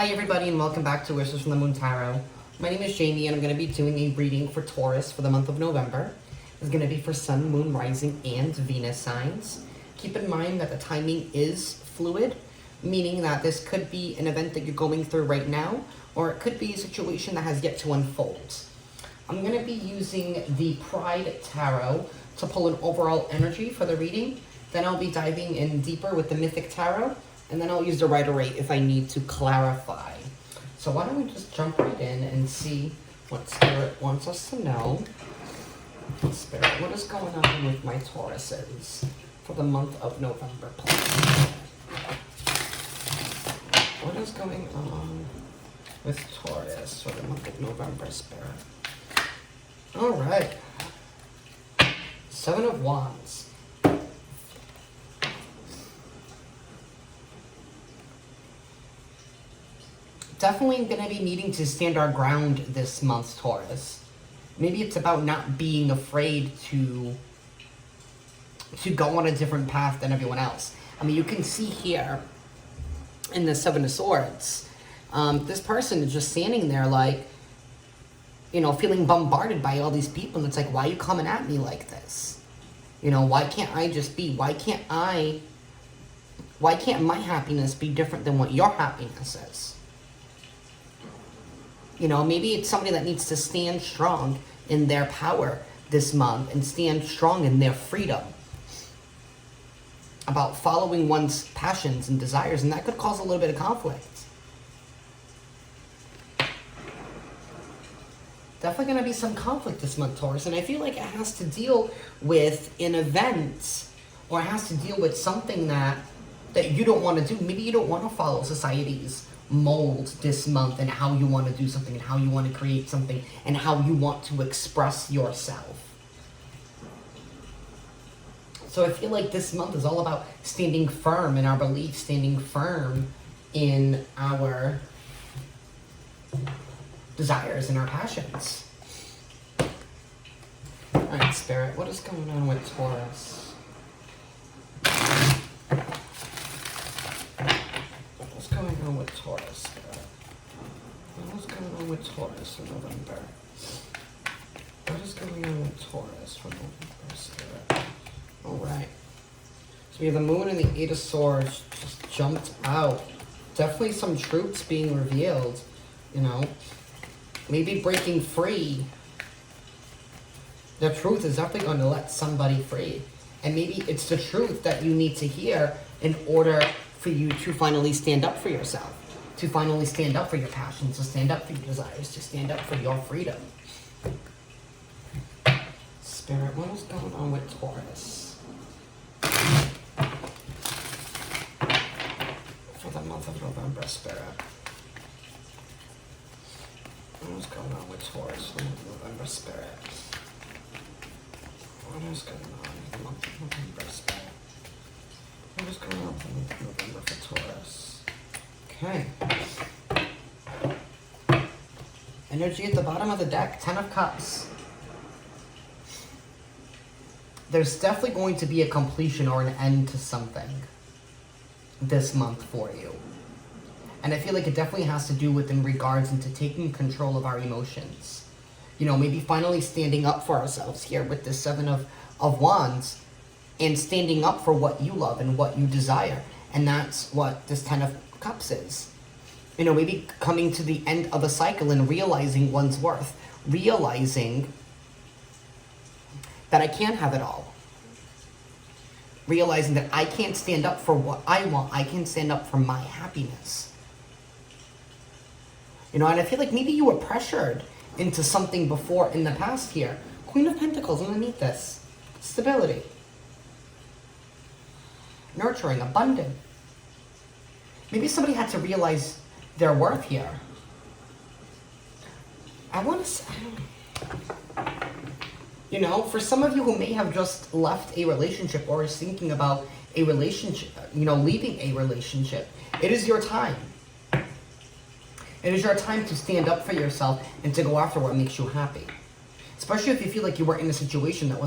Hi everybody and welcome back to Wishes from the Moon Tarot. My name is Jamie and I'm going to be doing a reading for Taurus for the month of November. It's going to be for Sun, Moon, Rising, and Venus signs. Keep in mind that the timing is fluid, meaning that this could be an event that you're going through right now, or it could be a situation that has yet to unfold. I'm going to be using the Pride Tarot to pull an overall energy for the reading. Then I'll be diving in deeper with the Mythic Tarot. And then I'll use the Rider-Waite if I need to clarify. So why don't we just jump right in and see what Spirit wants us to know. Spirit, what is going on with my Tauruses for the month of November, please? What is going on with Taurus for the month of November, Spirit? All right. Seven of Wands. Definitely going to be needing to stand our ground this month, Taurus. Maybe it's about not being afraid to go on a different path than everyone else. I mean, you can see here in the Seven of Swords, this person is just standing there like, you know, feeling bombarded by all these people. And it's like, why are you coming at me like this? You know, why can't I just be? Why can't my happiness be different than what your happiness is? You know, maybe it's somebody that needs to stand strong in their power this month and stand strong in their freedom about following one's passions and desires, and that could cause a little bit of conflict. Definitely going to be some conflict this month, Taurus, and I feel like it has to deal with an event, or it has to deal with something that you don't want to do. Maybe you don't want to follow society's mold this month and how you want to do something and how you want to create something and how you want to express yourself. So I feel like this month is all about standing firm in our beliefs, standing firm in our desires and our passions. All right, Spirit, what is going on with Taurus? What's going on with Taurus, Spirit? What's going on with Taurus in November? What is going on with Taurus for November, Spirit? All right. So we have the Moon and the Eight of Swords just jumped out. Definitely some truths being revealed, you know. Maybe breaking free. The truth is definitely going to let somebody free. And maybe it's the truth that you need to hear in order for you to finally stand up for yourself, to finally stand up for your passions, to stand up for your desires, to stand up for your freedom. Spirit, what is going on with Taurus for the month of November, Spirit? What is going on with Taurus for the month of November, Spirit? What is going on with the month of November, Spirit? What is going on with the month of November for Taurus? Okay. Energy at the bottom of the deck, Ten of Cups. There's definitely going to be a completion or an end to something this month for you. And I feel like it definitely has to do with in regards into taking control of our emotions. You know, maybe finally standing up for ourselves here with the Seven of Wands and standing up for what you love and what you desire. And that's what this Ten of Cups is. You know, maybe coming to the end of a cycle and realizing one's worth. Realizing that I can't have it all. Realizing that I can't stand up for what I want. I can stand up for my happiness. You know, and I feel like maybe you were pressured into something before in the past here. Queen of Pentacles underneath this. Stability. Nurturing, abundant. Maybe somebody had to realize their worth here. I want to say, you know, for some of you who may have just left a relationship or is thinking about a relationship, you know, leaving a relationship, it is your time. It is your time to stand up for yourself and to go after what makes you happy. Especially if you feel like you were in a situation that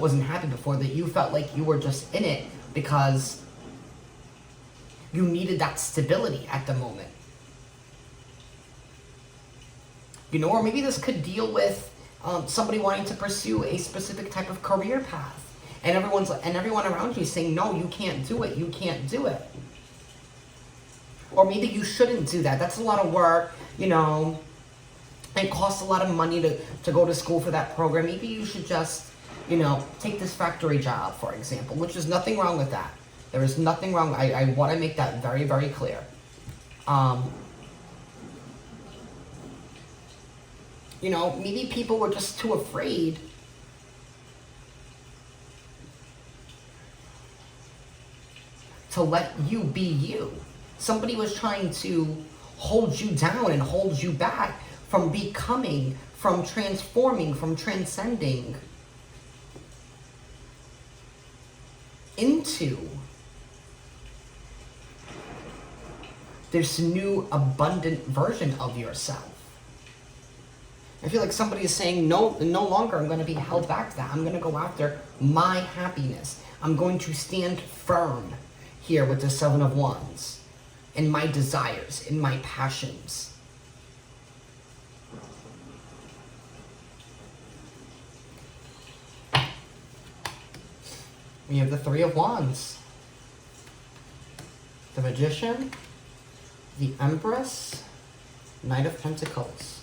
wasn't happy before, that you felt like you were just in it because you needed that stability at the moment. You know, or maybe this could deal with somebody wanting to pursue a specific type of career path. And everyone around you is saying, no, you can't do it, you can't do it. Or maybe you shouldn't do that. That's a lot of work, you know. It costs a lot of money to go to school for that program. Maybe you should just, you know, take this factory job, for example, which is nothing wrong with that. There is nothing wrong. I want to make that very, very clear. You know, maybe people were just too afraid to let you be you. Somebody was trying to hold you down and hold you back from becoming, from transforming, from transcending into this new abundant version of yourself. I feel like somebody is saying, no longer I'm going to be held back that. I'm going to go after my happiness. I'm going to stand firm here with the Seven of Wands in my desires, in my passions. We have the Three of Wands, the Magician, the Empress, Knight of Pentacles,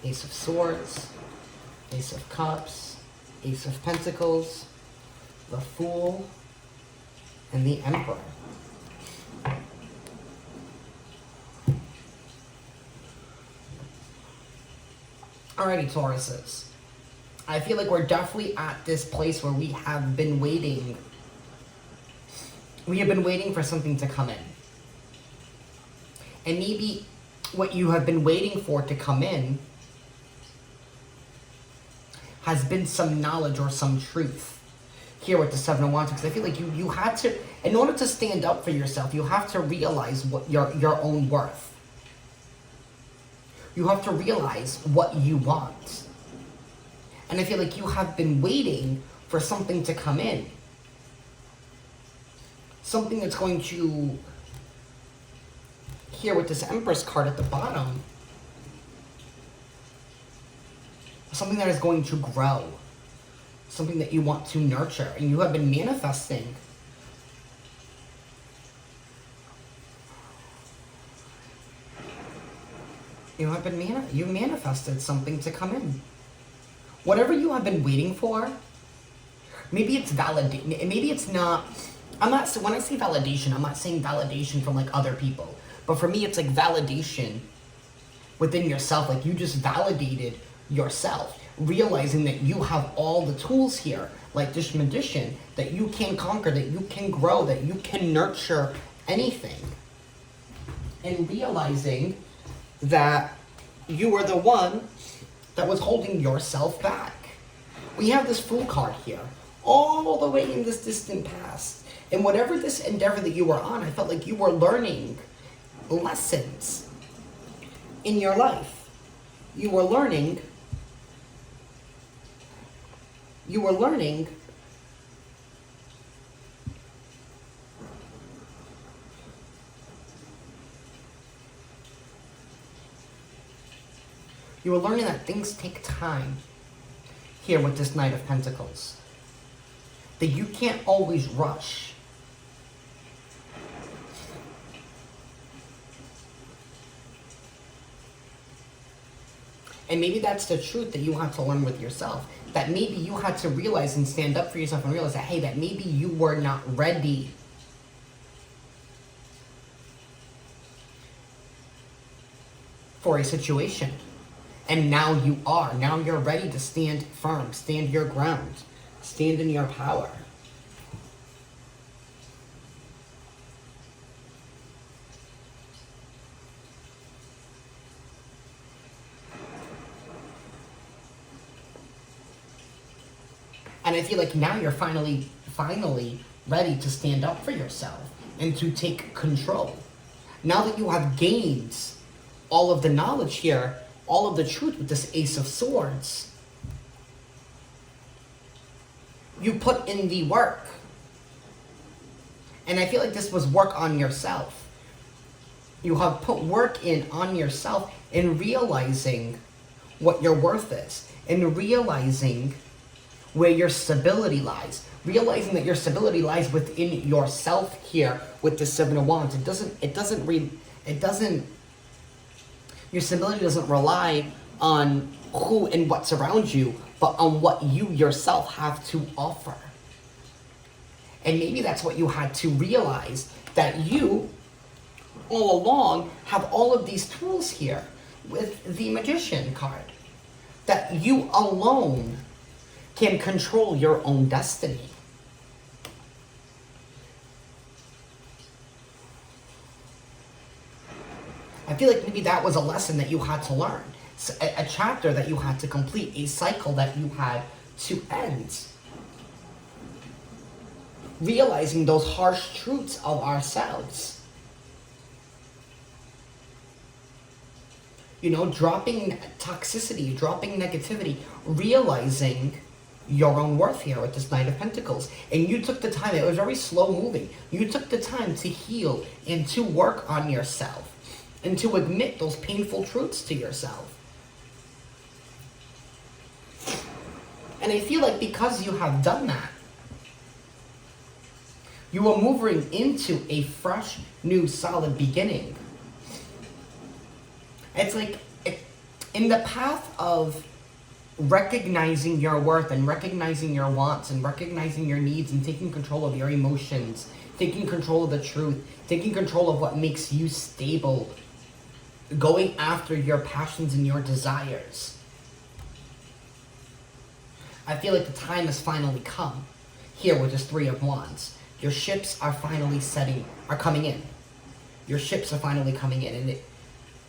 Ace of Swords, Ace of Cups, Ace of Pentacles, the Fool, and the Emperor. Alrighty, Tauruses. I feel like we're definitely at this place where we have been waiting. We have been waiting for something to come in. And maybe what you have been waiting for to come in has been some knowledge or some truth here with the Seven of Wands. Because I feel like you had to, in order to stand up for yourself, you have to realize what your own worth. You have to realize what you want. And I feel like you have been waiting for something to come in. Something that's going to, here with this Empress card at the bottom, something that is going to grow. Something that you want to nurture. And you have been manifesting. You manifested something to come in. Whatever you have been waiting for, maybe it's validation. Maybe it's not. When I say validation, I'm not saying validation from like other people. But for me, it's like validation within yourself. Like you just validated yourself, realizing that you have all the tools here, like this Magician, that you can conquer, that you can grow, that you can nurture anything. And realizing that you were the one that was holding yourself back. We have this Fool card here, all the way in this distant past. And whatever this endeavor that you were on, I felt like you were learning lessons in your life. You were learning that things take time here with this Knight of Pentacles. That you can't always rush. And maybe that's the truth that you have to learn with yourself. That maybe you had to realize and stand up for yourself and realize that, hey, that maybe you were not ready for a situation. And now you are. Now you're ready to stand firm, stand your ground, stand in your power. And I feel like now you're finally ready to stand up for yourself and to take control. Now that you have gained all of the knowledge here, all of the truth with this Ace of Swords, you put in the work. And I feel like this was work on yourself. You have put work in on yourself in realizing what your worth is, and realizing where your stability lies. Realizing that your stability lies within yourself here with the Seven of Wands. Your stability doesn't rely on who and what's around you, but on what you yourself have to offer. And maybe that's what you had to realize, that you, all along, have all of these tools here with the Magician card. That you alone can control your own destiny. I feel like maybe that was a lesson that you had to learn. A chapter that you had to complete, a cycle that you had to end. Realizing those harsh truths of ourselves. You know, dropping toxicity, dropping negativity, realizing your own worth here with this Knight of Pentacles. And you took the time, it was very slow moving. You took the time to heal and to work on yourself and to admit those painful truths to yourself. And I feel like because you have done that, you are moving into a fresh, new, solid beginning. It's like, in the path of recognizing your worth and recognizing your wants and recognizing your needs and taking control of your emotions, taking control of the truth, taking control of what makes you stable, going after your passions and your desires. I feel like the time has finally come. Here with this Three of Wands. Your ships are finally coming in. Your ships are finally coming in.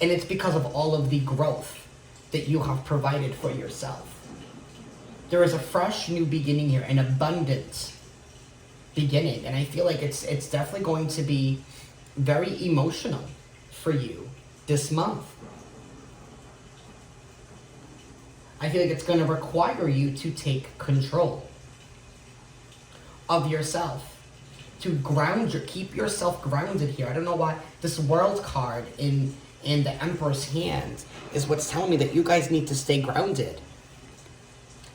And it's because of all of the growth that you have provided for yourself. There is a fresh new beginning here, an abundant beginning. And I feel like it's definitely going to be very emotional for you this month. I feel like it's going to require you to take control of yourself. To keep yourself grounded here. I don't know why this World card in the Emperor's hand is what's telling me that you guys need to stay grounded.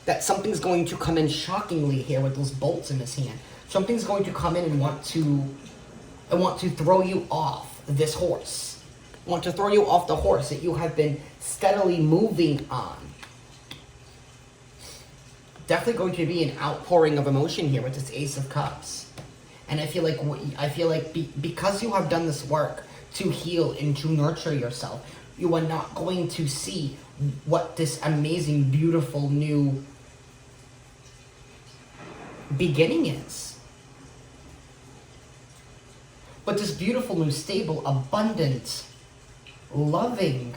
That something's going to come in shockingly here with those bolts in his hand. Something's going to come in and want to throw you off this horse. Want to throw you off the horse that you have been steadily moving on. Definitely going to be an outpouring of emotion here with this Ace of Cups. And I feel like because you have done this work to heal and to nurture yourself, you are not going to see what this amazing, beautiful new beginning is. But this beautiful, new, stable, abundant, loving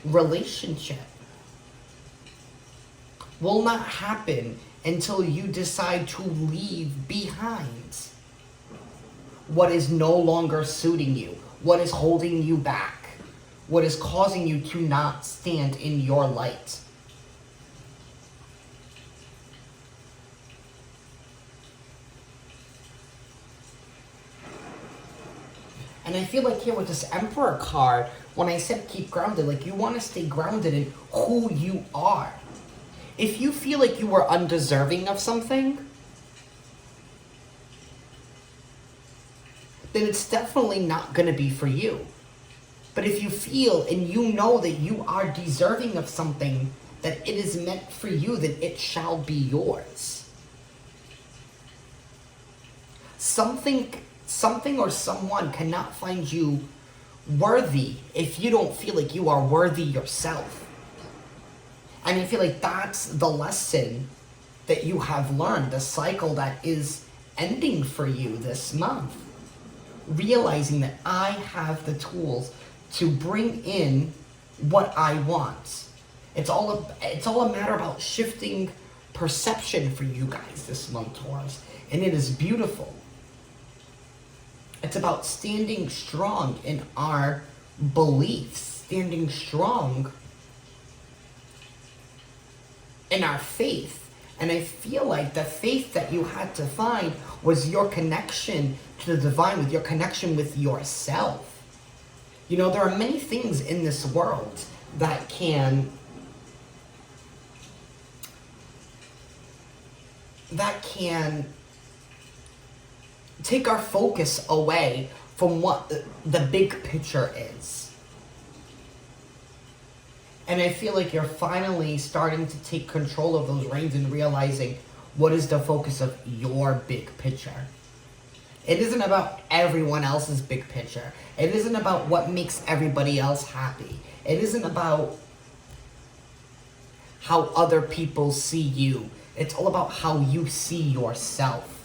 relationship will not happen until you decide to leave behind what is no longer suiting you, what is holding you back, what is causing you to not stand in your light. And I feel like here with this Emperor card, when I said keep grounded, like you want to stay grounded in who you are. If you feel like you are undeserving of something, then it's definitely not going to be for you. But if you feel and you know that you are deserving of something, that it is meant for you, then it shall be yours. Something or someone cannot find you worthy if you don't feel like you are worthy yourself. And I feel like that's the lesson that you have learned, the cycle that is ending for you this month. Realizing that I have the tools to bring in what I want. It's all a matter about shifting perception for you guys this month, Taurus. And it is beautiful. It's about standing strong in our beliefs, standing strong in our faith. And I feel like the faith that you had to find was your connection to the divine, with your connection with yourself. You know, there are many things in this world that can take our focus away from what the big picture is. And I feel like you're finally starting to take control of those reins and realizing what is the focus of your big picture. It isn't about everyone else's big picture. It isn't about what makes everybody else happy. It isn't about how other people see you. It's all about how you see yourself.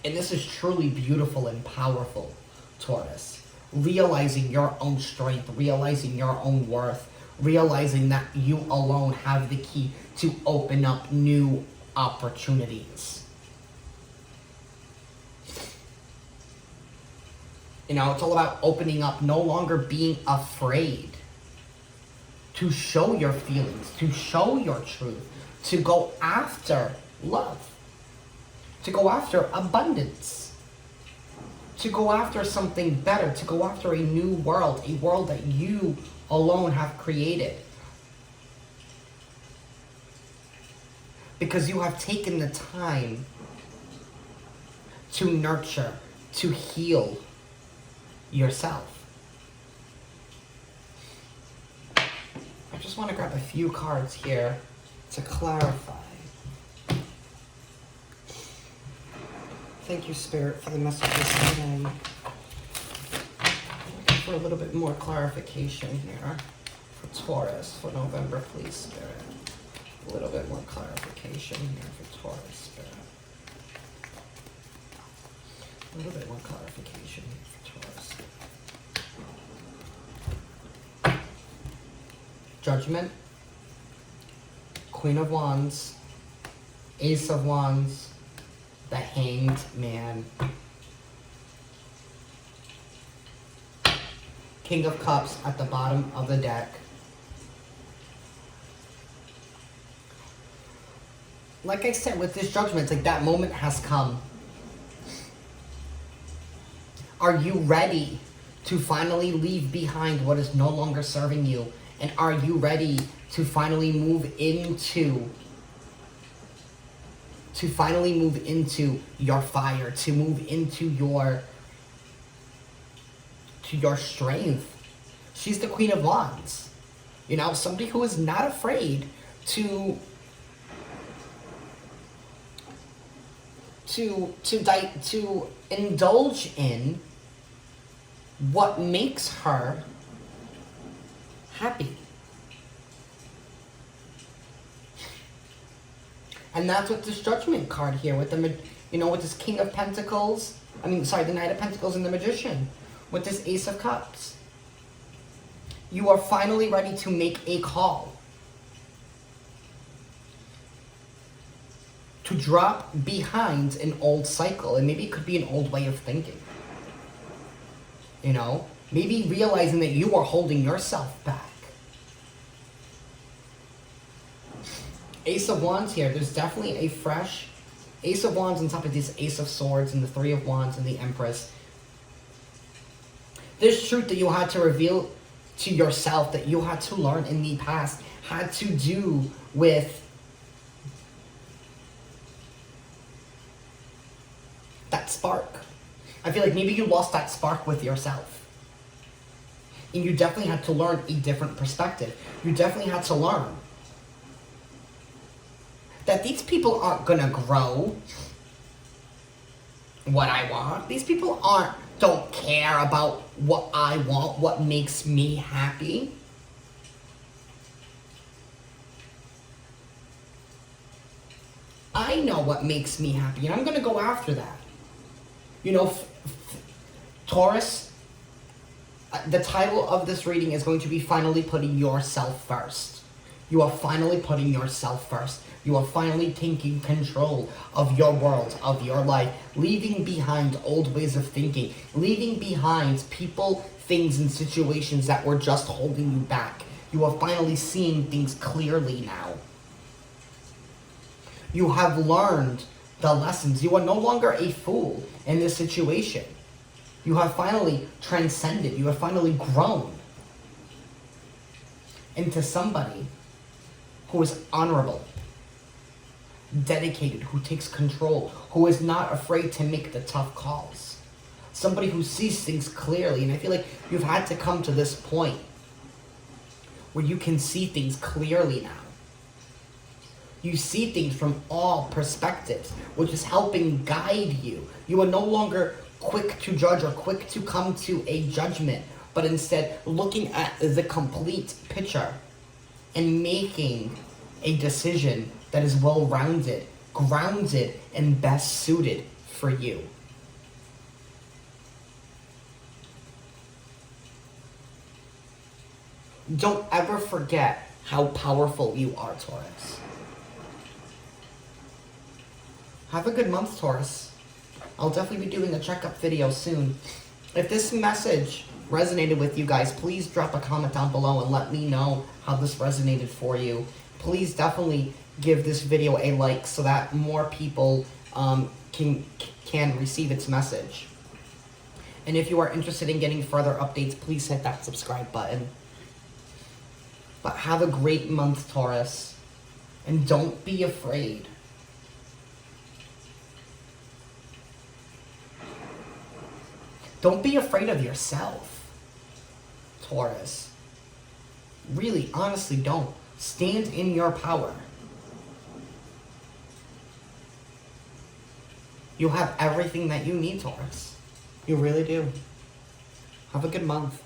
And this is truly beautiful and powerful, Taurus. Realizing your own strength, realizing your own worth, realizing that you alone have the key to open up new opportunities. You know, it's all about opening up, no longer being afraid to show your feelings, to show your truth, to go after love, to go after abundance, to go after something better, to go after a new world, a world that you alone have created. Because you have taken the time to nurture, to heal yourself. I just want to grab a few cards here to clarify. Thank you, Spirit, for the messages today. Looking for a little bit more clarification here for Taurus for November, please, Spirit. A little bit more clarification here for Taurus, Spirit. A little bit more clarification here for Taurus. Judgment, Queen of Wands, Ace of Wands, the Hanged Man, King of Cups at the bottom of the deck. Like I said, with this Judgment, it's like that moment has come. Are you ready to finally leave behind what is no longer serving you? And are you ready to finally move into your fire, to move into your strength? She's the Queen of Wands. You know, somebody who is not afraid to indulge in what makes her happy. And that's what this Judgment card here with the, with this King of Pentacles, the Knight of Pentacles and the Magician, with this Ace of Cups. You are finally ready to make a call. To drop behind an old cycle, and maybe it could be an old way of thinking. You know, maybe realizing that you are holding yourself back. Ace of Wands here, there's definitely a fresh Ace of Wands on top of this Ace of Swords and the Three of Wands and the Empress. This truth that you had to reveal to yourself, that you had to learn in the past, had to do with that spark. I feel like maybe you lost that spark with yourself. And you definitely had to learn a different perspective. You definitely had to learn that these people aren't gonna grow what I want. These people don't care about what I want, what makes me happy. I know what makes me happy, and I'm gonna go after that. You know, Taurus, the title of this reading is going to be Finally Putting Yourself First. You are finally putting yourself first. You are finally taking control of your world, of your life, leaving behind old ways of thinking, leaving behind people, things, and situations that were just holding you back. You are finally seeing things clearly now. You have learned the lessons. You are no longer a fool in this situation. You have finally transcended. You have finally grown into somebody who is honorable, dedicated, who takes control, who is not afraid to make the tough calls. Somebody who sees things clearly. And I feel like you've had to come to this point where you can see things clearly now. You see things from all perspectives, which is helping guide you. You are no longer quick to judge or quick to come to a judgment, but instead looking at the complete picture and making a decision that is well-rounded, grounded, and best suited for you. Don't ever forget how powerful you are, Taurus. Have a good month, Taurus. I'll definitely be doing a checkup video soon. If this message resonated with you guys, please drop a comment down below and let me know how this resonated for you. Please definitely give this video a like so that more people can receive its message. And if you are interested in getting further updates, please hit that subscribe button. But have a great month, Taurus. And don't be afraid. Don't be afraid of yourself, Taurus. Really, honestly, don't. Stand in your power. You have everything that you need, Taurus. You really do. Have a good month.